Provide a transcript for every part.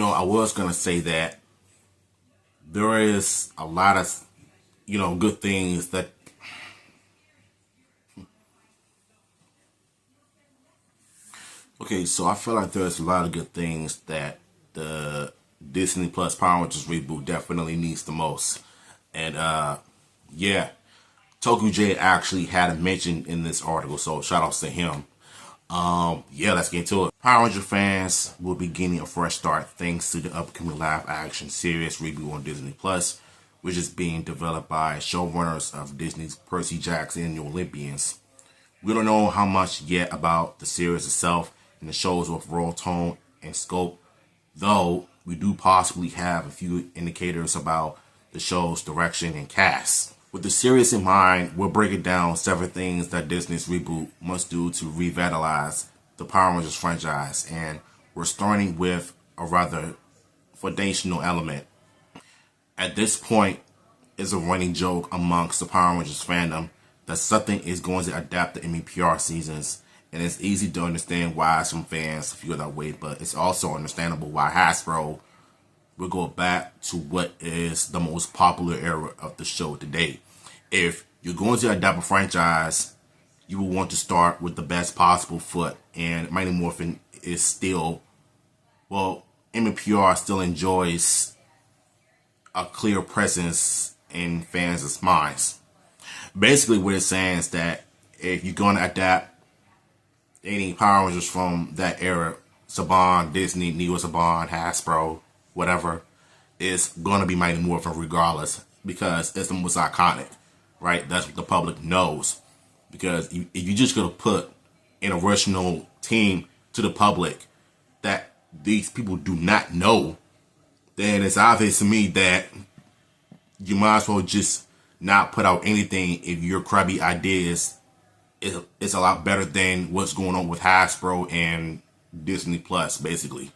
I was going to say that there is a lot of, good things that okay, so I feel like there's a lot of good things that the Disney Plus Power Rangers reboot definitely needs the most. And yeah, Toku J actually had a mention in this article, so shout outs to him. Yeah, let's get into it. Power Ranger fans will be getting a fresh start thanks to the upcoming live action series reboot on Disney Plus, which is being developed by showrunners of Disney's Percy Jackson and New Olympians. We don't know how much yet about the series itself and the show's overall tone and scope, though we do possibly have a few indicators about the show's direction and cast. With the series in mind, we're breaking down several things that Disney's reboot must do to revitalize the Power Rangers franchise, and we're starting with a rather foundational element. At this point, it's a running joke amongst the Power Rangers fandom that something is going to adapt the MMPR seasons, and it's easy to understand why some fans feel that way, but it's also understandable why Hasbro will go back to what is the most popular era of the show today. If you're going to adapt a franchise, you will want to start with the best possible foot, and Mighty Morphin is still, well, MMPR still enjoys a clear presence in fans' minds. Basically, what it's saying is that if you're going to adapt any Power Rangers from that era, Saban, Disney, Neo Saban, Hasbro, whatever, it's going to be Mighty Morphin regardless, because it's the most iconic, right? That's what the public knows. Because if you just going to put an original team to the public that these people do not know, then it's obvious to me that you might as well just not put out anything if your crabby ideas is a lot better than what's going on with Hasbro and Disney Plus, basically.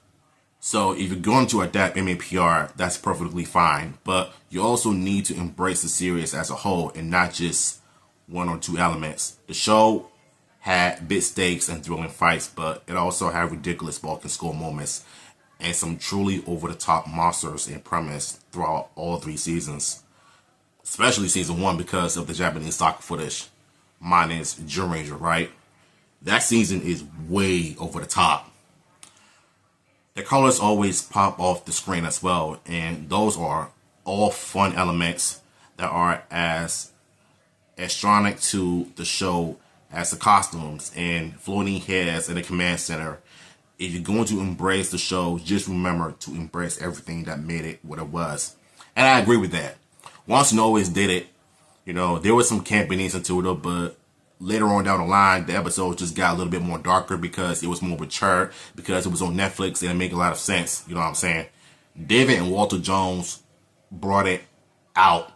So if you're going to adapt MMPR, that's perfectly fine, but you also need to embrace the series as a whole and not just one or two elements. The show had big stakes and thrilling fights, but it also had ridiculous bulk and score moments and some truly over-the-top monsters and premise throughout all three seasons, especially season 1 because of the Japanese soccer footage, minus Jim Ranger, right? That season is way over the top. The colors always pop off the screen as well, and those are all fun elements that are as astronomic to the show as the costumes and floating heads in the command center. If you're going to embrace the show, just remember to embrace everything that made it what it was. And I agree with that. Once and always did it. There was some campiness into it, but later on down the line, the episodes just got a little bit more darker because it was more mature, because it was on Netflix and it made a lot of sense. You know what I'm saying? David and Walter Jones brought it out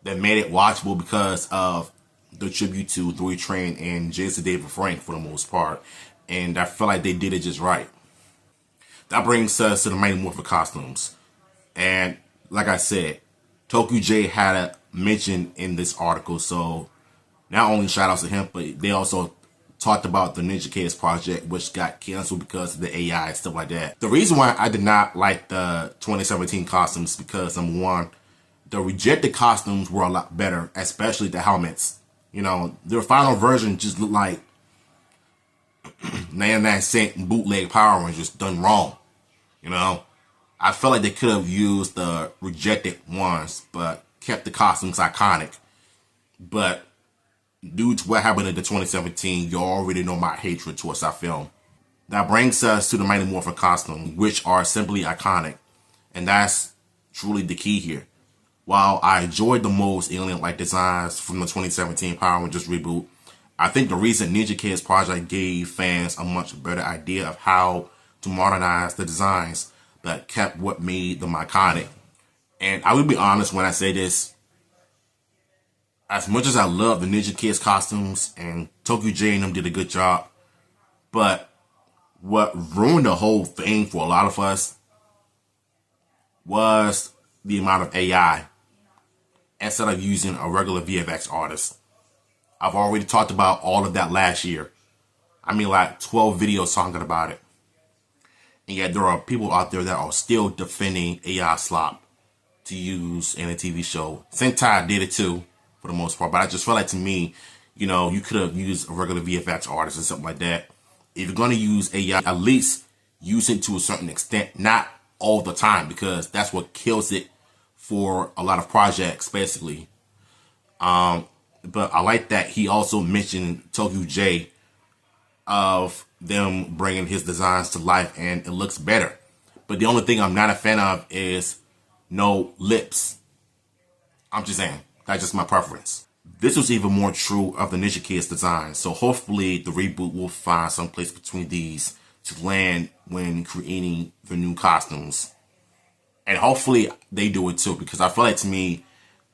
that made it watchable because of the tribute to Louis Train and Jason David Frank for the most part. And I feel like they did it just right. That brings us to the Mighty Morphin costumes. And like I said, Toku J had a mention in this article, so not only shout outs to him, but they also talked about the Ninja Kids project, which got canceled because of the AI and stuff like that. The reason why I did not like the 2017 costumes because, number one, the rejected costumes were a lot better, especially the helmets. Their final version just looked like 99-cent bootleg Power Rangers done wrong. I felt like they could have used the rejected ones, but kept the costumes iconic. But due to what happened in the 2017, you already know my hatred towards that film. That brings us to the Mighty Morphin costumes, which are simply iconic. And that's truly the key here. While I enjoyed the most alien-like designs from the 2017 Power Rangers reboot, I think the recent Ninja Kids project gave fans a much better idea of how to modernize the designs that kept what made them iconic. And I will be honest when I say this, as much as I love the Ninja Kids costumes and Toku J and them did a good job, but what ruined the whole thing for a lot of us was the amount of AI instead of using a regular VFX artist. I've already talked about all of that last year. I mean, like 12 videos talking about it. And yet there are people out there that are still defending AI slop to use in a TV show. Sentai did it too, for the most part. But I just feel like, to me, you know, you could have used a regular VFX artist or something like that. If you're going to use AI, at least use it to a certain extent, not all the time, because that's what kills it for a lot of projects, basically. But I like that he also mentioned Tokyo J, of them bringing his designs to life, and it looks better. But the only thing I'm not a fan of is no lips. I'm just saying, that's just my preference. This was even more true of the Ninja Kid's design, so hopefully the reboot will find some place between these to land when creating the new costumes. And hopefully they do it too, because I feel like, to me,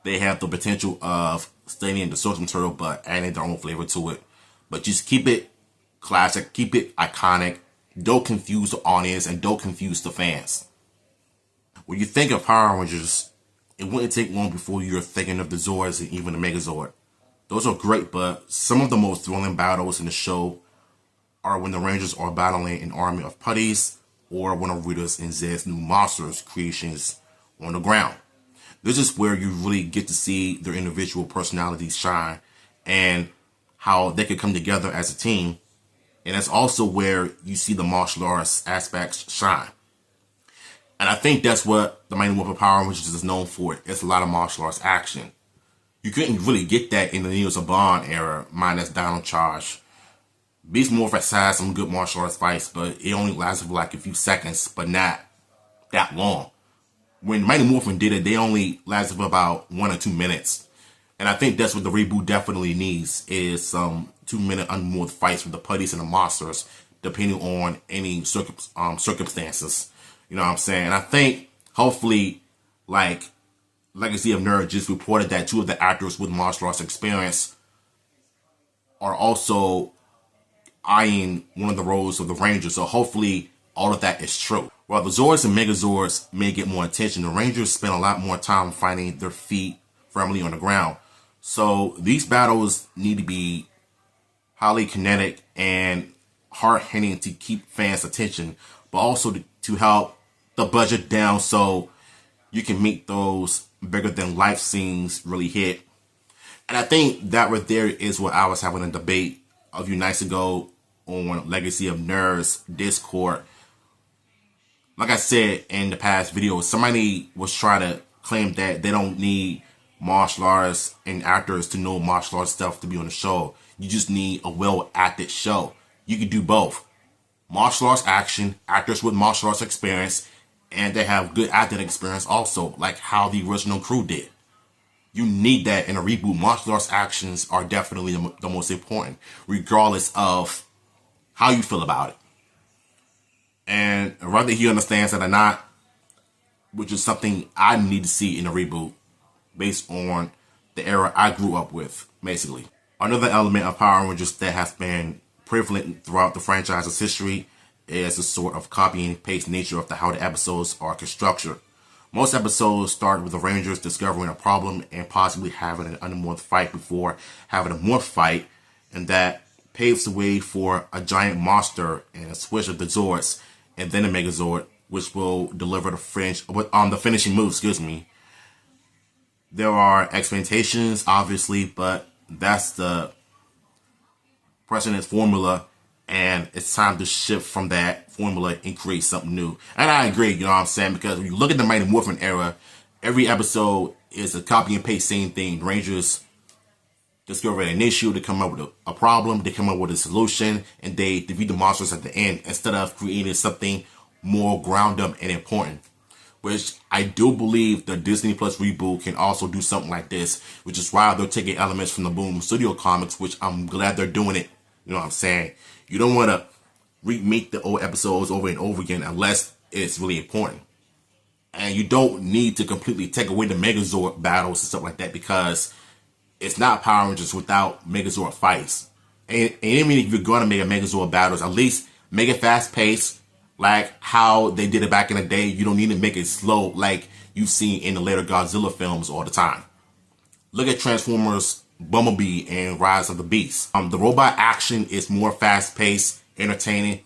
they have the potential of studying the source material but adding their own flavor to it. But just keep it classic, keep it iconic, don't confuse the audience and don't confuse the fans. When you think of Power Rangers, it wouldn't take long before you're thinking of the Zords and even the Megazord. Those are great, but some of the most thrilling battles in the show are when the Rangers are battling an army of putties, or one of Rita's and Zed's new monsters creations on the ground. This is where you really get to see their individual personalities shine and how they could come together as a team. And that's also where you see the martial arts aspects shine. And I think that's what the Mighty Morphin Power Rangers is known for. It's a lot of martial arts action. You couldn't really get that in the Neo Saban era, minus Dino Charge. Beast Morphers had some good martial arts fights, but it only lasted for like a few seconds, but not that long. When Mighty Morphin did it, they only lasted for about 1 or 2 minutes. And I think that's what the reboot definitely needs, is some 2-minute unmoored fights with the putties and the monsters, depending on any circumstances. You know what I'm saying? And I think, hopefully, like Legacy of Nerd just reported that 2 of the actors with martial arts experience are also eyeing one of the roles of the Rangers. So hopefully all of that is true. While the Zords and Megazords may get more attention, the Rangers spend a lot more time finding their feet firmly on the ground. So these battles need to be highly kinetic and hard-hitting to keep fans' attention, but also to help the budget down so you can make those bigger-than-life scenes really hit. And I think that right there is what I was having a debate a few nights ago on Legacy of Nerds Discord. Like I said in the past video, somebody was trying to claim that they don't need martial arts and actors to know martial arts stuff to be on the show. You just need a well-acted show. You can do both. Martial arts action, actors with martial arts experience, and they have good acting experience also, like how the original crew did. You need that in a reboot. Martial arts actions are definitely the most important, regardless of how you feel about it. And whether he understands that or not, which is something I need to see in a reboot based on the era I grew up with, basically. Another element of Power Rangers that has been prevalent throughout the franchise's history is the sort of copy and paste nature of how the episodes are constructed. Most episodes start with the Rangers discovering a problem and possibly having an unmorphed fight before having a morph fight, and that paves the way for a giant monster and a switch of the Zords and then a Megazord, which will deliver the finishing move, There are expectations, obviously, but that's the precedent formula, and it's time to shift from that formula and create something new. And I agree, you know what I'm saying? Because when you look at the Mighty Morphin era, every episode is a copy and paste same thing. Rangers discover an issue, they come up with a problem, they come up with a solution, and they defeat the monsters at the end instead of creating something more ground up and important. Which I do believe the Disney Plus reboot can also do something like this, which is why they're taking elements from the Boom Studio comics, which I'm glad they're doing it. You know what I'm saying? You don't want to remake the old episodes over and over again unless it's really important. And you don't need to completely take away the Megazord battles and stuff like that, because it's not Power Rangers without Megazord fights. And even if you're going to make a Megazord battles, at least make it fast-paced, like how they did it back in the day. You don't need to make it slow like you've seen in the later Godzilla films all the time. Look at Transformers Bumblebee and Rise of the Beast. The robot action is more fast-paced, entertaining,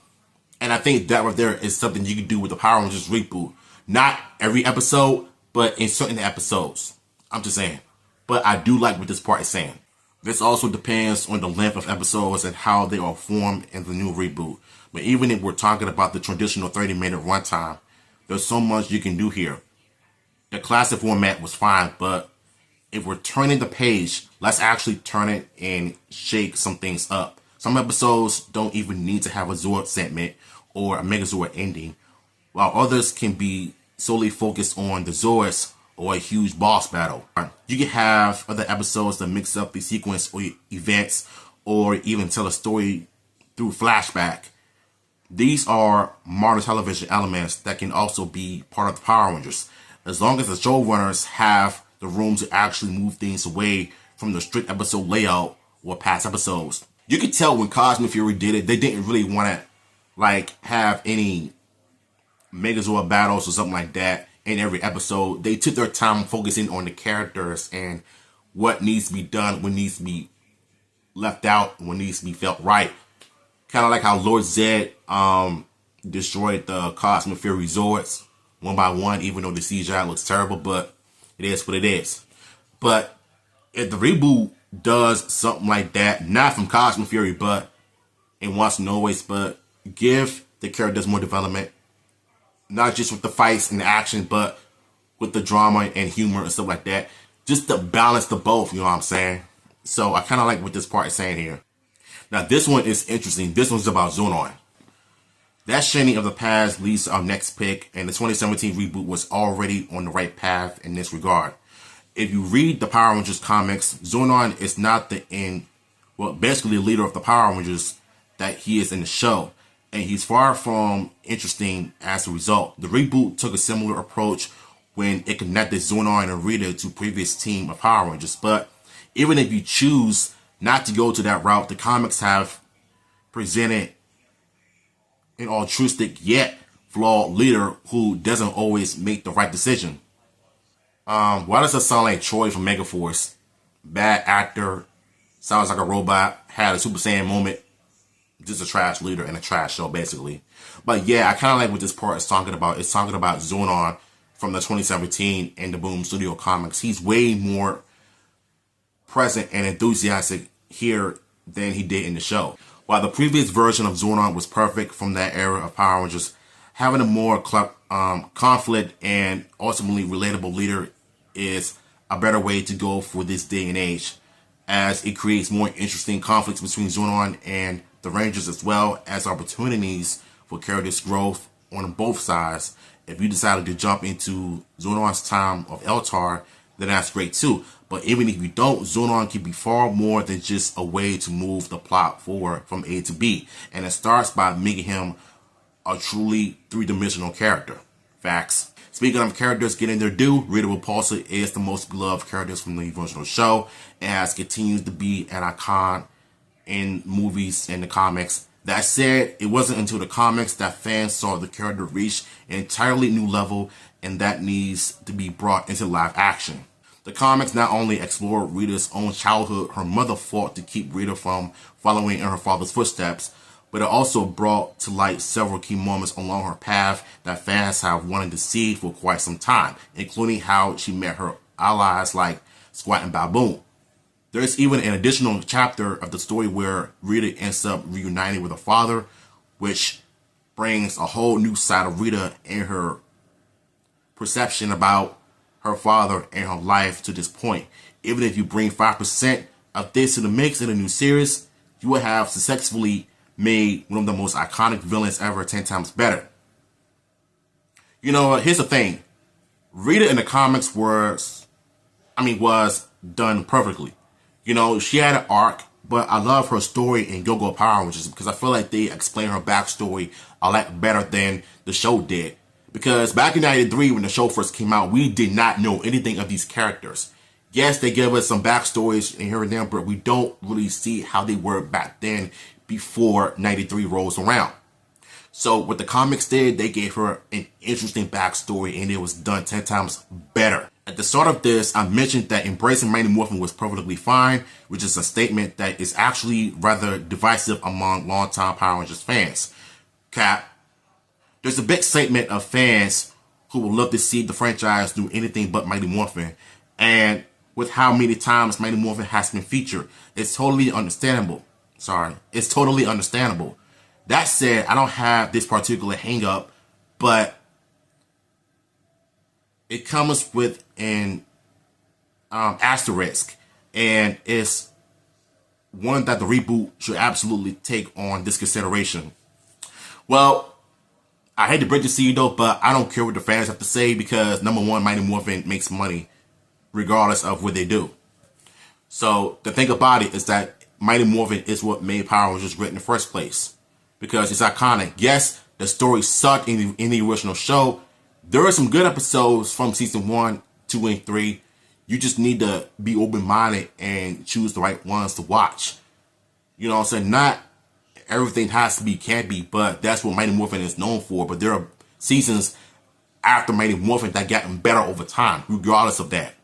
and I think that right there is something you can do with the Power Rangers reboot. Not every episode, but in certain episodes. I'm just saying. But I do like what this part is saying. This also depends on the length of episodes and how they are formed in the new reboot. But even if we're talking about the traditional 30-minute runtime, there's so much you can do here. The classic format was fine, but if we're turning the page, let's actually turn it and shake some things up. Some episodes don't even need to have a Zord segment or a Megazord ending, while others can be solely focused on the Zords or a huge boss battle. You can have other episodes that mix up the sequence or events, or even tell a story through flashback. These are modern television elements that can also be part of the Power Rangers, as long as the showrunners have the room to actually move things away from the strict episode layout or past episodes. You could tell when Cosmic Fury did it, they didn't really want to have any Megazord battles or something like that in every episode. They took their time focusing on the characters and what needs to be done, what needs to be left out, what needs to be felt right. Kind of like how Lord Zed destroyed the Cosmic Fury Zords one by one, even though the CGI looks terrible, but it is what it is. But if the reboot does something like that, not from Cosmic Fury, but in Once and Always, but give the characters more development, not just with the fights and the action, but with the drama and humor and stuff like that, just to balance the both, you know what I'm saying? So I kind of like what this part is saying here. Now this one is interesting. This one's about Zordon. That Shiny of the Past leads to our next pick, and the 2017 reboot was already on the right path in this regard. If you read the Power Rangers comics, Zordon is not basically the leader of the Power Rangers that he is in the show, and he's far from interesting as a result. The reboot took a similar approach when it connected Zordon and Rita to previous team of Power Rangers, but even if you choose not to go to that route, the comics have presented an altruistic yet flawed leader who doesn't always make the right decision. Why does it sound like Troy from Megaforce? Bad actor, sounds like a robot, had a Super Saiyan moment, just a trash leader in a trash show, basically. But yeah, I kind of like what this part is talking about. It's talking about Zordon from the 2017 and the Boom Studio comics. He's way more present and enthusiastic here than he did in the show. While the previous version of Zordon was perfect from that era of Power Rangers, having a more conflict and ultimately relatable leader is a better way to go for this day and age, as it creates more interesting conflicts between Zordon and the Rangers, as well as opportunities for characters' growth on both sides. If you decided to jump into Zordon's time of Eltar, then that's great too. But even if you don't, Zordon can be far more than just a way to move the plot forward from A to B. And it starts by making him a truly three-dimensional character. Facts. Speaking of characters getting their due, Rita Repulsa is the most beloved character from the original show and has continued to be an icon in movies and the comics. That said, it wasn't until the comics that fans saw the character reach an entirely new level, and that needs to be brought into live action. The comics not only explore Rita's own childhood, her mother fought to keep Rita from following in her father's footsteps, but it also brought to light several key moments along her path that fans have wanted to see for quite some time, including how she met her allies like Squat and Baboon. There's even an additional chapter of the story where Rita ends up reuniting with her father, which brings a whole new side of Rita and her perception about her father and her life to this point. Even if you bring 5% of this to the mix in a new series, you will have successfully made one of the most iconic villains ever 10 times better. You know, here's the thing. Rita in the comics was done perfectly. You know, she had an arc, but I love her story in Go-Go Power Rangers because I feel like they explain her backstory a lot better than the show did. Because back in '93, when the show first came out, we did not know anything of these characters. Yes, they give us some backstories and here and there, but we don't really see how they were back then before '93 rolls around. So what the comics did, they gave her an interesting backstory, and it was done 10 times better. At the start of this, I mentioned that embracing Mighty Morphin was perfectly fine, which is a statement that is actually rather divisive among longtime Power Rangers fans. Cap, there's a big segment of fans who would love to see the franchise do anything but Mighty Morphin, and with how many times Mighty Morphin has been featured, it's totally understandable. It's totally understandable. That said, I don't have this particular hang up, but it comes with an asterisk, and it's one that the reboot should absolutely take on this consideration. Well, I hate to break this to you though, but I don't care what the fans have to say, because number one, Mighty Morphin makes money regardless of what they do. So the thing about it is that Mighty Morphin is what made Power Rangers great in the first place, because it's iconic. Yes, the story sucked in the original show. There are some good episodes from season 1, 2, and 3. You just need to be open-minded and choose the right ones to watch. You know what I'm saying? Not everything has to be campy, but that's what Mighty Morphin is known for. But there are seasons after Mighty Morphin that gotten better over time, regardless of that.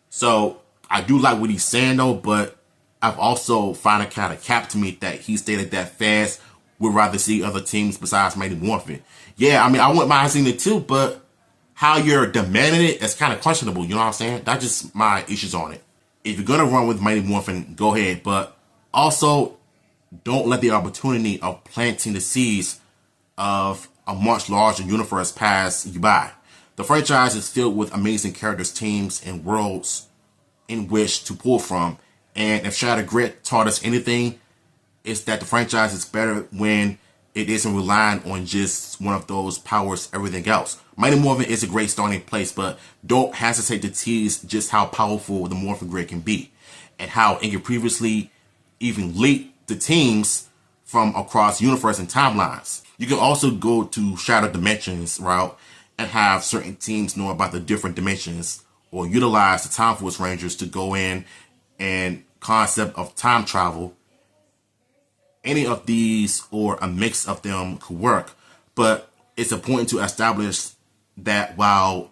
So I do like what he's saying though, but I've also found it kind of cap to me that he stated that fans would rather see other teams besides Mighty Morphin. Yeah, I mean, I wouldn't mind seeing it too, but how you're demanding it is kind of questionable, you know what I'm saying? That's just my issues on it. If you're going to run with Mighty Morphin, go ahead, but also don't let the opportunity of planting the seeds of a much larger universe pass you by. The franchise is filled with amazing characters, teams, and worlds in which to pull from, and if Shattered Grit taught us anything, it's that the franchise is better when it isn't relying on just one of those powers, everything else. Mighty Morphin is a great starting place, but don't hesitate to tease just how powerful the Morphin Grid can be, and how it can previously even lead the teams from across universe and timelines. You can also go to Shattered Dimensions route and have certain teams know about the different dimensions, or utilize the Time Force Rangers to go in and concept of time travel. Any of these or a mix of them could work, but it's important to establish that while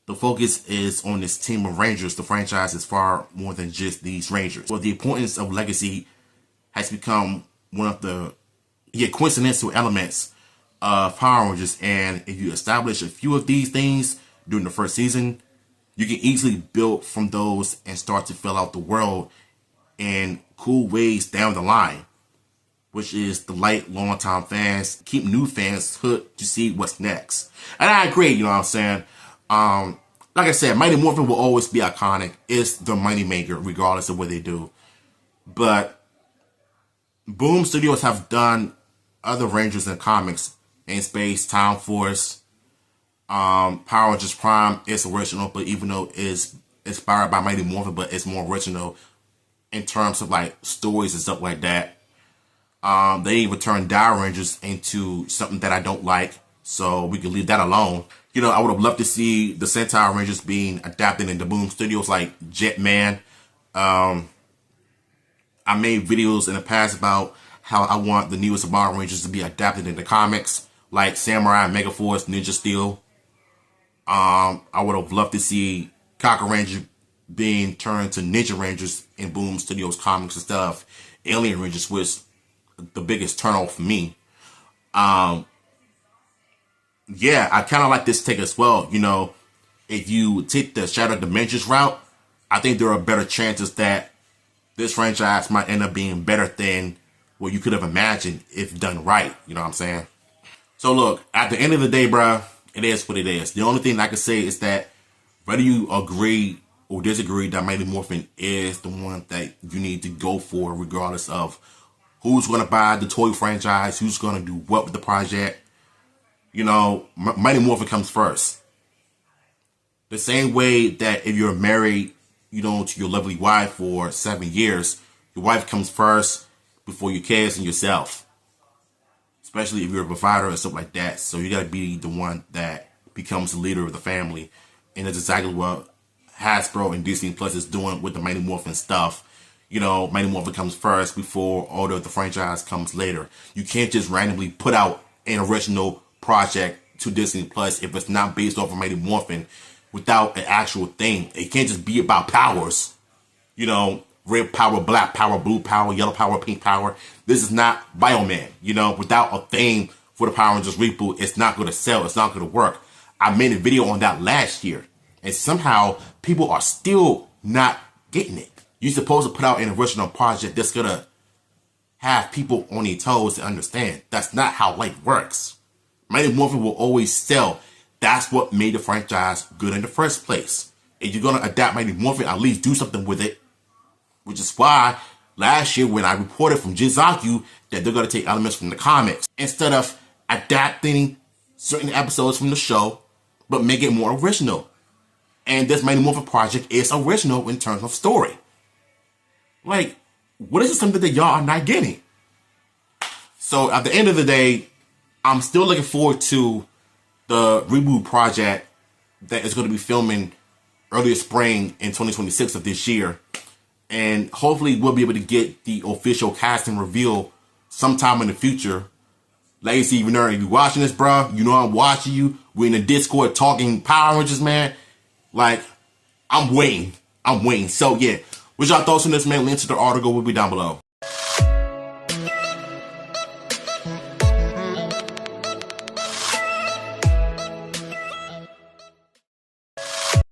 the focus is on this team of Rangers, the franchise is far more than just these Rangers. Well, the importance of legacy has become one of the coincidental elements of Power Rangers, and if you establish a few of these things during the first season, you can easily build from those and start to fill out the world in cool ways down the line, which is delight long-time fans, keep new fans hooked to see what's next. And I agree, you know what I'm saying? Like I said, Mighty Morphin will always be iconic. It's the money maker, regardless of what they do. But Boom Studios have done other Rangers in comics, in space, Time Force, Power Rangers Prime is original, but even though it's inspired by Mighty Morphin, but it's more original in terms of like stories and stuff like that. They even turned Dire Rangers into something that I don't like, so we can leave that alone. You know, I would have loved to see the Sentai Rangers being adapted into Boom Studios, like Jetman. I made videos in the past about how I want the newest Power Rangers to be adapted into comics, like Samurai, Megaforce, Ninja Steel. I would have loved to see Kaku Ranger being turned to Ninja Rangers in Boom Studios comics and stuff. Alien Rangers was the biggest turnoff for me. Yeah, I kind of like this take as well. You know, if you take the Shattered Dimensions route, I think there are better chances that this franchise might end up being better than what you could have imagined if done right. You know what I'm saying? So look, at the end of the day, bruh, it is what it is. The only thing I can say is that whether you agree or disagree that Mighty Morphin is the one that you need to go for, regardless of who's going to buy the toy franchise, who's going to do what with the project, you know, Mighty Morphin comes first. The same way that if you're married, you know, to your lovely wife for 7 years, your wife comes first before your kids and yourself. Especially if you're a provider and stuff like that. So you got to be the one that becomes the leader of the family. And that's exactly what Hasbro and Disney Plus is doing with the Mighty Morphin stuff. You know, Mighty Morphin comes first before all of the franchise comes later. You can't just randomly put out an original project to Disney Plus if it's not based off of Mighty Morphin without an actual thing. It can't just be about powers. You know, red power, black power, blue power, yellow power, pink power. This is not Bioman. You know, without a thing for the Power Rangers reboot, it's not going to sell. It's not going to work. I made a video on that last year, and somehow people are still not getting it. You're supposed to put out an original project that's going to have people on their toes to understand. That's not how life works. Mighty Morphin will always sell. That's what made the franchise good in the first place. If you're going to adapt Mighty Morphin, at least do something with it. Which is why last year when I reported from Jizaku that they're going to take elements from the comics instead of adapting certain episodes from the show, but make it more original. And this Mighty Morphin project is original in terms of story. Like, what is something that y'all are not getting? So at the end of the day, I'm still looking forward to the Reboot project that is going to be filming earlier spring in 2026 of this year. And hopefully we'll be able to get the official casting reveal sometime in the future. Legacy, if you're watching this, bro, you know I'm watching you. We're in the Discord talking Power Rangers, man. Like, I'm waiting. So, yeah. What's y'all thoughts on this, man? Link to the article will be down below.